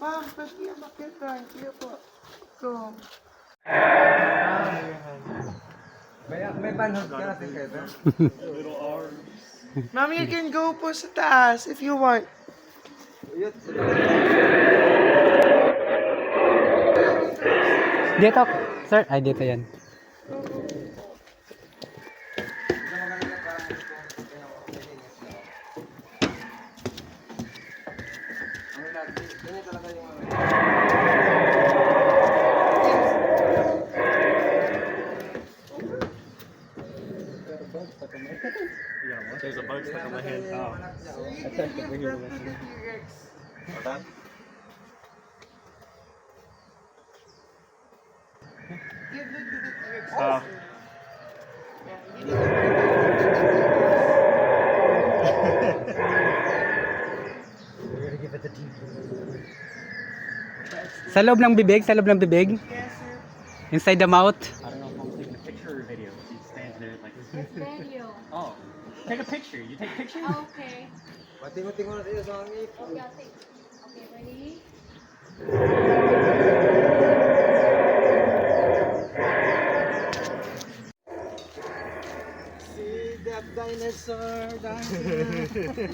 Ma'am, pwede yung makita. Hindi po. Go. May banhod ka natin kayo. Ma'am, you can go po sa taas if you want. Dito, sir. Ay, dito yan. There's a bug stuck on my hand. Oh. Give that to the T-Rex. Hold on. Give that to the T-Rex. Oh. Yeah, you need to bring that to the T-Rex. Sa loob ng bibig, sa loob ng bibig. Yes, sir. Inside the mouth. I don't know if I'm taking a picture or video. She stands there like this. Video. Oh. Take a picture. You take pictures? Okay. Patingo-tingo na tayo sa hangin. Okay, I'll take. Okay, ready? See that dinosaur dancing.